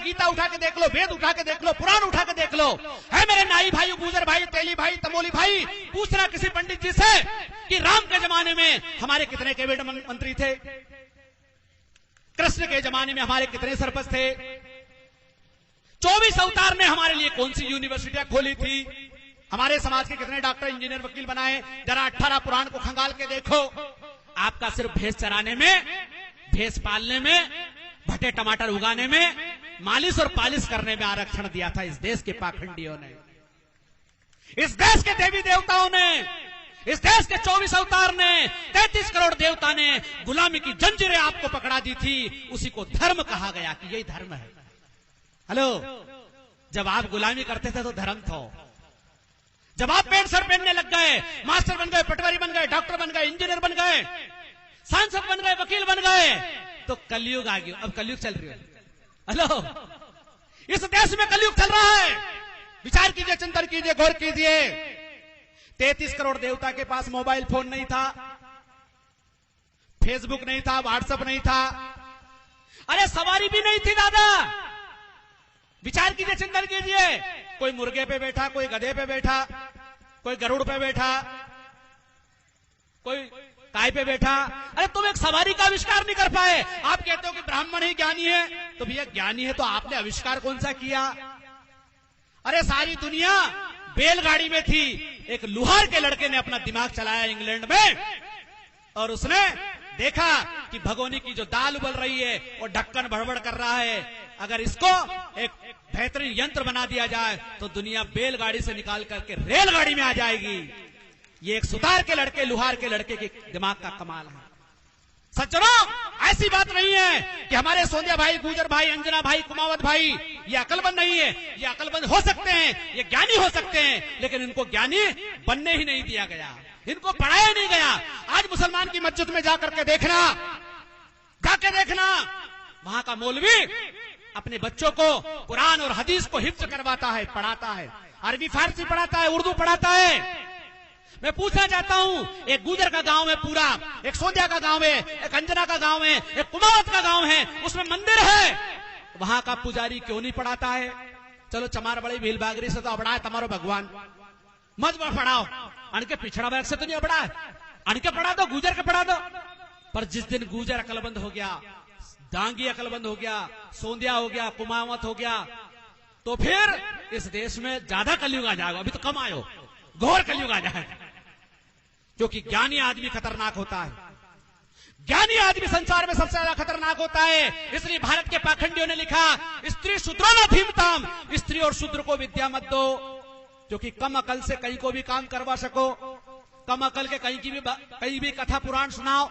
गीता उठा के देख लो, वेद उठा के देख लो, पुराण उठा के देख लो। है मेरे नाई भाई, गुजर भाई, तेली भाई, तमोली भाई, पूछना किसी पंडित जी से कि राम के जमाने में हमारे कितने कैबिनेट मंत्री थे, कृष्ण के जमाने में हमारे कितने सरपंच थे, 24 अवतार ने हमारे लिए कौन सी यूनिवर्सिटियां खोली थी, हमारे समाज के कितने डॉक्टर, इंजीनियर, वकील बनाए। जरा 18 पुराण को खंगाल के देखो। आपका सिर्फ भैंस चराने में, भैंस पालने में, भटे टमाटर उगाने में, मालिश और पालिश करने में आरक्षण दिया था इस देश के पाखंडियों ने, इस देश के देवी देवताओं ने, इस देश के 24 अवतार ने, 33 करोड़ देवता ने गुलामी की जंजीरें आपको पकड़ा दी थी। उसी को धर्म कहा गया कि यही धर्म है। हेलो, जब आप गुलामी करते थे तो धर्म था। जब आप पैंट शर्ट पहनने लग गए, मास्टर बन गए, पटवारी बन गए, डॉक्टर बन गए, इंजीनियर बन गए, सांसद बन गए, वकील बन गए, तो कलयुग आ गया। अब कलयुग चल रही है। हेलो, इस देश में कलयुग चल रहा है। विचार कीजिए, चिंतन कीजिए, गौर कीजिए। 33 करोड़ देवता के पास मोबाइल फोन नहीं था, फेसबुक नहीं था, व्हाट्सएप नहीं था, अरे सवारी भी नहीं थी दादा। विचार कीजिए, चिंतन कीजिए। कोई मुर्गे पे बैठा, कोई गधे पे बैठा, कोई गरुड़ पे बैठा, कोई काय पे बैठा। अरे तुम एक सवारी का आविष्कार नहीं कर पाए। आप कहते हो कि ब्राह्मण ही ज्ञानी है, तो भैया ज्ञानी है तो आपने आविष्कार कौन सा किया? अरे सारी दुनिया बैलगाड़ी में थी। एक लुहार के लड़के ने अपना दिमाग चलाया इंग्लैंड में, और उसने देखा कि भगोनी की जो दाल उबल रही है और ढक्कन भड़बड़ कर रहा है, अगर इसको एक बेहतरीन यंत्र बना दिया जाए तो दुनिया बैलगाड़ी से निकाल करके रेलगाड़ी में आ जाएगी। ये एक सुतार के लड़के, लुहार के लड़के के दिमाग का कमाल है। सज्जनों, ऐसी बात नहीं है कि हमारे सोंदिया भाई, गुजर भाई, अंजना भाई, कुमावत भाई ये अकलमंद नहीं है। ये अकलमंद हो सकते हैं, ये ज्ञानी हो सकते हैं, लेकिन इनको ज्ञानी बनने ही नहीं दिया गया, इनको पढ़ाया नहीं गया। आज मुसलमान की मस्जिद में जाकर के देखना, जाके देखना, वहां का मौलवी अपने बच्चों को कुरान और हदीस को हिफ्ज करवाता है, पढ़ाता है, अरबी फारसी पढ़ाता है, उर्दू पढ़ाता है। मैं पूछना चाहता हूं, एक गुजर का गांव है पूरा, एक सोंदिया का गांव है, एक अंजना का गांव है, एक कुमावत का गांव है, उसमें मंदिर है, वहां का पुजारी क्यों नहीं पढ़ाता है? चलो चमार बड़ी भील बागरी से तो अबड़ा है तुम्हारो भगवान, मत पढ़ाओ, अनके पिछड़ा वर्ग से तो नहीं अबड़ा है, अनके पढ़ा दो, गुजर के पढ़ा दो। पर जिस दिन गुजर अकलबंद हो गया, डांगी अकलबंद हो गया, सोंदिया हो गया, कुमावत हो गया, तो फिर इस देश में ज्यादा कलयुग आ जाएगा। अभी तो कम आयो, घोर कलयुग आ जाएगा। क्योंकि ज्ञानी आदमी खतरनाक होता है, ज्ञानी आदमी संसार में सबसे ज्यादा खतरनाक होता है। इसलिए भारत के पाखंडियों ने लिखा, स्त्री शूद्रो न धीमताम, स्त्री और शूद्र को विद्या मत दो, क्योंकि कम अकल से कहीं को भी काम करवा सको, कम अकल के कहीं भी कथा पुराण सुनाओ।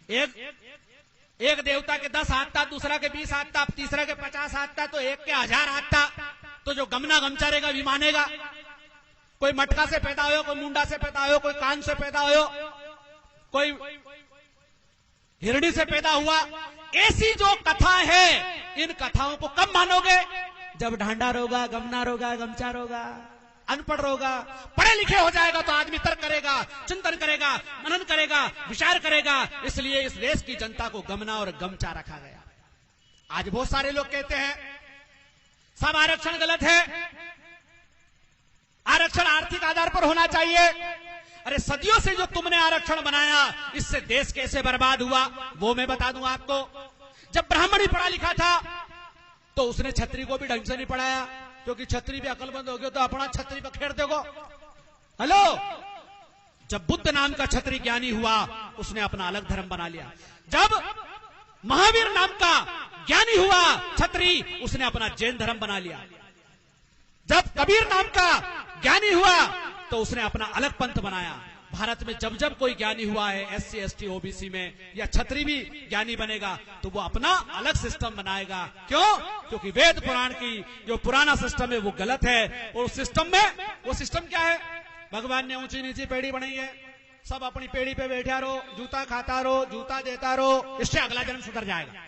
एक देवता के 10 हाथ था, दूसरा के 20 हाथ था, तीसरा के 50 हाथ था, तो एक के 1000 हाथ था, तो जो गमना गमचारेगा भी मानेगा। कोई मटका से पैदा हो, कोई मुंडा से पैदा हो, कोई कान से पैदा हो, कोई हिरणी से पैदा हुआ। ऐसी जो कथा है, इन कथाओं को कब मानोगे? जब ढांडा रोगा, गमना रोगा, गमचा रोगा, अनपढ़ रोगा। पढ़े लिखे हो जाएगा तो आदमी तर्क करेगा, चिंतन करेगा, मनन करेगा, विचार करेगा। इसलिए इस देश की जनता को गमना और गमचा रखा गया। आज बहुत सारे लोग कहते हैं सब आरक्षण गलत है, आरक्षण आर्थिक आधार पर होना चाहिए। अरे सदियों से जो तुमने आरक्षण बनाया, इससे देश कैसे बर्बाद हुआ वो मैं बता दूं आपको। जब ब्राह्मण ही पढ़ा लिखा था तो उसने छत्री को भी ढंग से नहीं पढ़ाया, क्योंकि छत्री भी अकलमंद हो गया तो अपना छत्री पर खेड़ दोगे। हेलो, जब बुद्ध नाम का छत्री ज्ञानी हुआ, उसने अपना अलग धर्म बना लिया। जब महावीर नाम का ज्ञानी हुआ छत्री, उसने अपना जैन धर्म बना लिया। जब कबीर नाम का ज्ञानी हुआ तो उसने अपना अलग पंथ बनाया। भारत में जब जब कोई ज्ञानी हुआ है, SC ST OBC में, या छत्री भी ज्ञानी बनेगा तो वो अपना अलग सिस्टम बनाएगा। क्यों? क्योंकि वेद पुराण की जो पुराना सिस्टम है वो गलत है। और उस सिस्टम में, वो सिस्टम क्या है? भगवान ने ऊंची नीची पेड़ी बनाई है, सब अपनी पेड़ी पे बैठा रहो, जूता खाता रहो, जूता देता रहो, इससे अगला जन्म सुधर जाएगा।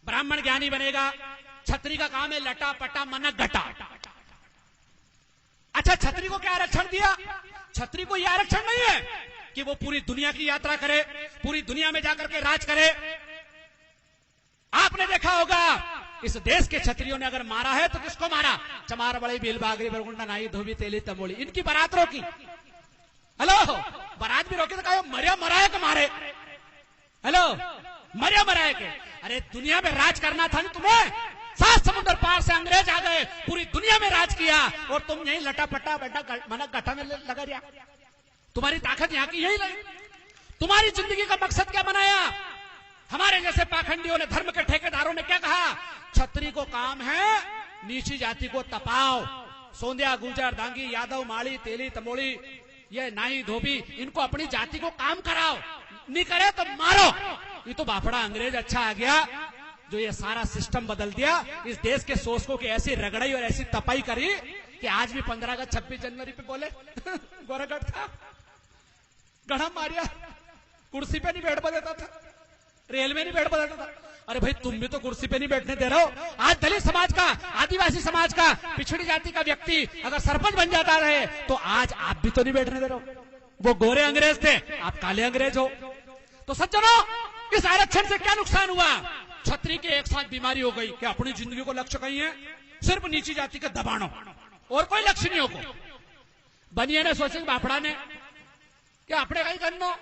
ब्राह्मण ज्ञानी बनेगा, छत्री का काम है लटा पटा मनक घटा। अच्छा, छत्री को क्या आरक्षण दिया? छत्री को यह आरक्षण नहीं है कि वो पूरी दुनिया की यात्रा करे, पूरी दुनिया में जाकर के राज करे। आपने देखा होगा इस देश के क्षत्रियों ने अगर मारा है तो किसको मारा? चमार बड़ी भील बागरी बरगुंडा नाई धोबी तेली तमोली, इनकी बारात रोकी। हेलो, बारात भी रोके तो कहा मरिया मराया के मारे। हेलो, मरिया मराया के। अरे दुनिया में राज करना था ना तुम्हें, 7 समुद्र पार से अंग्रेज आ गए, पूरी दुनिया में राज किया और तुम यही लटा पटा बैठा मना गठा में लगा दिया। तुम्हारी ताकत यहाँ की यही लगी। तुम्हारी जिंदगी का मकसद क्या बनाया? हमारे जैसे पाखंडियों ने, धर्म के ठेकेदारों ने क्या कहा? छत्री को काम है नीची जाति को तपाओ, सोंदिया गुर्जर दांगी यादव माली तेली तमोली ये नाई धोबी इनको अपनी जाति को काम कराओ, नहीं करे तो मारो। ये तो बापड़ा अंग्रेज अच्छा आ गया जो ये सारा सिस्टम बदल दिया। इस देश के शोषकों की ऐसी रगड़ाई और ऐसी तपाई करी कि आज भी 15 अगस्त 26 जनवरी पे बोले गोरागढ़ था, गढ़ा मारिया, कुर्सी पे नहीं बैठ देता था, रेल में नहीं बैठ देता था। अरे भाई तुम भी तो कुर्सी पे नहीं बैठने दे रहे हो। आज दलित समाज का, आदिवासी समाज का, पिछड़ी जाति का व्यक्ति अगर सरपंच बन जाता रहे तो आज आप भी तो नहीं बैठने दे रहे हो। वो गोरे अंग्रेज थे, आप काले अंग्रेज हो। तो सज्जनों, इस आरक्षण से क्या नुकसान हुआ? छत्री के एक साथ बीमारी हो गई कि अपनी जिंदगी को लक्ष्य कहीं है सिर्फ नीची जाति का दबानो और कोई लक्ष्य नहीं हो। बनिए ने सोचे बापड़ा ने कि अपने कहीं करनो,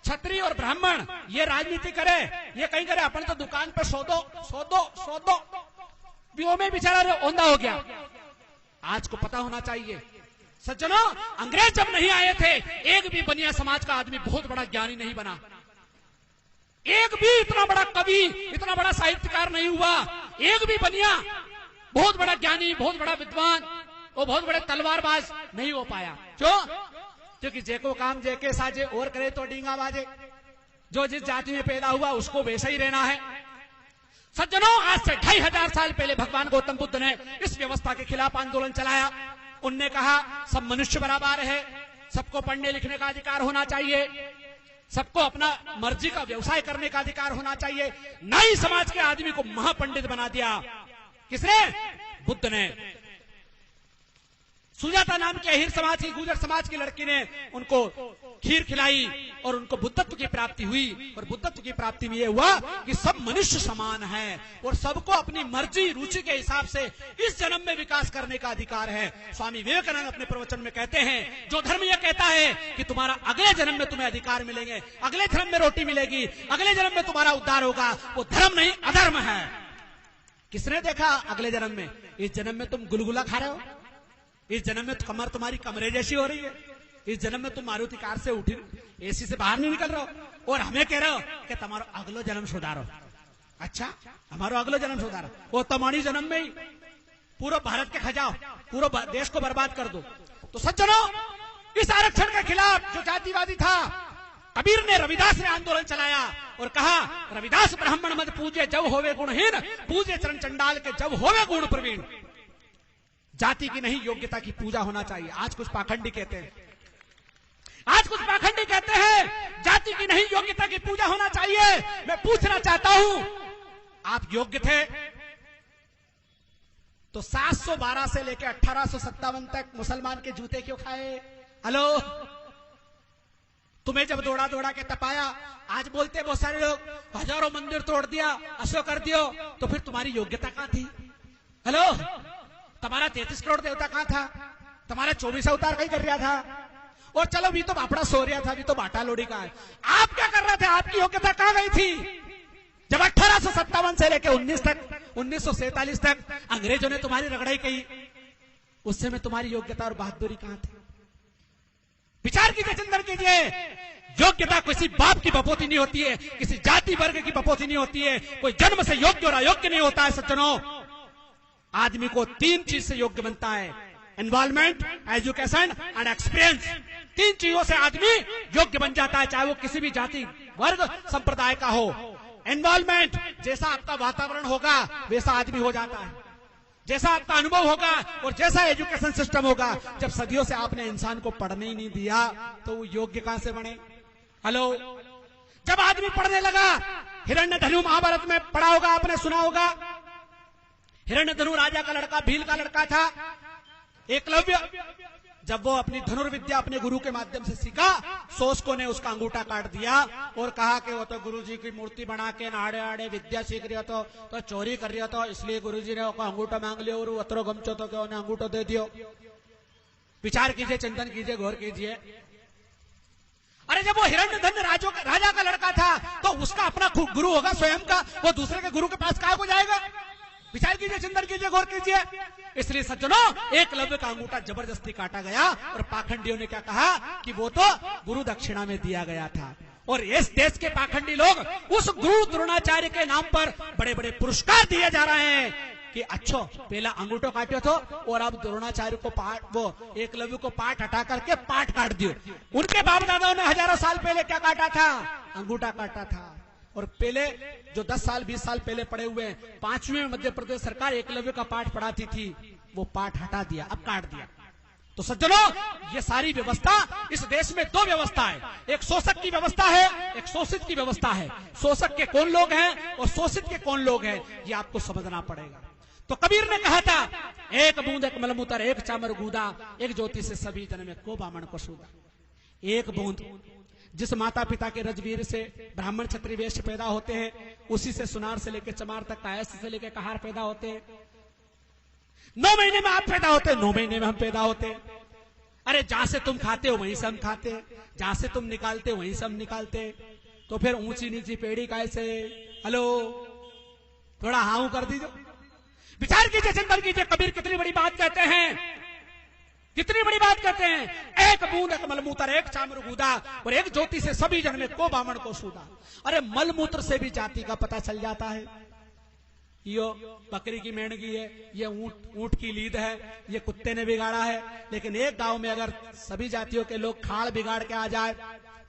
छत्री और ब्राह्मण ये राजनीति करे, ये कहीं करे, अपन तो दुकान पे सौदो वो में बेचारा औंधा हो गया। आज को पता होना चाहिए सज्जनों, अंग्रेज जब नहीं आए थे एक भी बनिया समाज का आदमी बहुत बड़ा ज्ञानी नहीं बना, एक भी इतना बड़ा कवि, इतना बड़ा साहित्यकार नहीं हुआ, एक भी बनिया बहुत बड़ा ज्ञानी, बहुत बड़ा विद्वान और बहुत बड़े तलवारबाज नहीं हो पाया। क्यों? क्योंकि जेको काम जेके साजे और करे तो डींगा बाजे। जो जिस जाति में पैदा हुआ उसको वैसा ही रहना है। सज्जनों, आज से 2500 साल पहले भगवान गौतम बुद्ध ने इस व्यवस्था के खिलाफ आंदोलन चलाया। उनने कहा सब मनुष्य बराबर है, सबको पढ़ने लिखने का अधिकार होना चाहिए, सबको अपना मर्जी का व्यवसाय करने का अधिकार होना चाहिए। नाई समाज के आदमी को महापंडित बना दिया। किसने? बुद्ध ने। सुजाता नाम के अहीर समाज की, गुर्जर समाज की लड़की ने उनको खीर खिलाई और उनको बुद्धत्व की प्राप्ति हुई। और बुद्धत्व की प्राप्ति में यह हुआ कि सब मनुष्य समान है और सबको अपनी मर्जी रुचि के हिसाब से इस जन्म में विकास करने का अधिकार है। स्वामी विवेकानंद अपने प्रवचन में कहते हैं, जो धर्म यह कहता है कि तुम्हारा अगले जन्म में तुम्हें अधिकार मिलेंगे, अगले जन्म में रोटी मिलेगी, अगले जन्म में तुम्हारा उद्धार होगा, वो धर्म नहीं अधर्म है। किसने देखा अगले जन्म में? इस जन्म में तुम गुलगुला खा रहे हो, इस जन्म में कमर तुम्हारी कमरे जैसी हो रही है, इस जन्म में तुम मारुति कार से उठी एसी से बाहर नहीं निकल रहे हो और हमें कह रहे हो कि तुम्हारा अगलो जन्म सुधारो। अच्छा, हमारा अगलो जन्म सुधारो, वो तुम्हारी जन्म में ही पूरा भारत के खजाओ, पूरा देश को बर्बाद कर दो। तो सज्जनों, इस आरक्षण के खिलाफ जो जातिवादी था कबीर ने, रविदास ने आंदोलन चलाया और कहा, रविदास ब्राह्मण मत पूजे जब होवे गुणहीन, पूजे चरण चंडाल के जब होवे गुण प्रवीण। जाति की नहीं योग्यता की पूजा होना चाहिए। आज कुछ पाखंडी कहते हैं, आज कुछ पाखंडी कहते हैं जाति की नहीं योग्यता की पूजा होना चाहिए। मैं पूछना चाहता हूं, आप योग्य थे तो 712 से लेकर 1857 तक मुसलमान के जूते क्यों खाए? हेलो, तुम्हें जब दौड़ा दौड़ा के तपाया, आज बोलते बहुत सारे लोग हजारों मंदिर तोड़ दिया, असो कर दियो, तो फिर तुम्हारी योग्यता कहां थी? हेलो, तुम्हारा 33 करोड़ देवता कहां था? तुम्हारा 24 अवतार कहीं कर रहा था? और चलो भी तो बापड़ा सो रहा था, भी तो बाटा लोड़ी का है। आप क्या कर रहे थे? आपकी योग्यता कहां गई थी? जब 1857 से लेकर 1947 तक अंग्रेजों ने तुम्हारी रगड़ाई की, उस समय तुम्हारी योग्यता और बहादुरी कहां थी? विचार कीजिए, चिंतन कीजिए। योग्यता किसी बाप की बपोती नहीं होती है, किसी जाति वर्ग की बपोती नहीं होती है, कोई जन्म से योग्य और अयोग्य नहीं होता है। सज्जनों, आदमी को 3 चीज से योग्य बनता है, एनवायरमेंट, एजुकेशन एंड एक्सपीरियंस। 3 चीजों से आदमी योग्य बन जाता है, चाहे वो किसी भी जाति वर्ग संप्रदाय का हो। एनवायरमेंट, जैसा आपका वातावरण होगा वैसा आदमी हो जाता है, जैसा आपका अनुभव होगा और जैसा एजुकेशन सिस्टम होगा। जब सदियों से आपने इंसान को पढ़ने ही नहीं दिया तो वो योग्य कहां से बने? हेलो, जब आदमी पढ़ने लगा, हिरण्यधनु महाभारत में पढ़ा होगा आपने, सुना होगा, हिरण्यधनु राजा का लड़का, भील का लड़का था, एकलव्य। जब वो अपनी धनुर्विद्या अपने गुरु के माध्यम से सीखा, शोषकों ने उसका अंगूठा काट दिया और कहा कि वो तो गुरुजी की मूर्ति बना के नाड़े आड़े विद्या सीख रही हो तो चोरी कर रही हो, तो इसलिए गुरुजी ने उसका अंगूठा मांग लिया और अतरो गमचो तो क्या उन्हें अंगूठा दे दियो। विचार कीजिए, चिंतन कीजिए, गौर कीजिए। अरे जब वो हिरण्यधन राजा का लड़का था तो उसका अपना गुरु होगा स्वयं का, वो दूसरे के गुरु के पास कहाँ को जाएगा? विचार कीजिए, चिंतन कीजिए, गौर कीजिए। इसलिए सज्जनों, एकलव्य का अंगूठा जबरदस्ती काटा गया और पाखंडियों ने क्या कहा कि वो तो गुरु दक्षिणा में दिया गया था। और इस देश के पाखंडी लोग उस गुरु द्रोणाचार्य के नाम पर बड़े बड़े पुरस्कार दिए जा रहे हैं कि अच्छो पहला अंगूठो काटो तो और अब द्रोणाचार्य को वो एकलव्य को पाठ हटा करके पाठ काट दियो। उनके बाप दादाओं ने हजारों साल पहले क्या काटा था? अंगूठा काटा था। और पहले जो 10 साल 20 साल पहले पढ़े हुए हैं, 5वीं में मध्य प्रदेश सरकार एकलव्य का पाठ पढ़ाती थी, वो पाठ हटा दिया, अब काट दिया। तो सज्जनों, ये सारी व्यवस्था, इस देश में 2 व्यवस्था है, एक शोषक की व्यवस्था है, एक शोषित की व्यवस्था है। शोषक के कौन लोग हैं और शोषित के कौन लोग हैं, ये आपको समझना पड़ेगा। तो कबीर ने कहा था, एक बूंद एक मलमूत्र एक चामर गूदा, एक ज्योति से सभी जन में को बामण को सूदा। एक बूंद, जिस माता पिता के रजवीर से ब्राह्मण क्षत्रिय वैश्य पैदा होते हैं, उसी से सुनार से लेकर चमार तक, कायस्थ से लेकर कहार पैदा होते हैं। 9 महीने में आप पैदा होते हैं, 9 महीने में हम पैदा होते हैं। अरे जहां से तुम खाते हो वहीं से हम खाते हैं, जहां से तुम निकालते हो वहीं से हम निकालते हैं। तो फिर ऊंची नीची पेड़ी कैसे? हेलो, थोड़ा हाउ कर दीजिए, विचार कीजिए, चिंतन कीजिए। कबीर कितनी बड़ी बात कहते हैं, कितनी बड़ी बात कहते हैं। एक बूंद एक मलमूत्र एक चामर गूदा और एक ज्योति से सभी जन में को बामण को सूदा। अरे मलमूत्र से भी जाति का पता चल जाता है। यो बकरी की मेंढगी है, ये ऊंट की लीद है, ये कुत्ते ने बिगाड़ा है। लेकिन एक गांव में अगर सभी जातियों के लोग खाड़ बिगाड़ के आ जाए,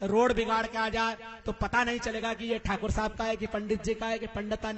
रोड बिगाड़ के आ जाए, तो पता नहीं चलेगा कि ये ठाकुर साहब का है कि पंडित जी का है कि पंडिता ने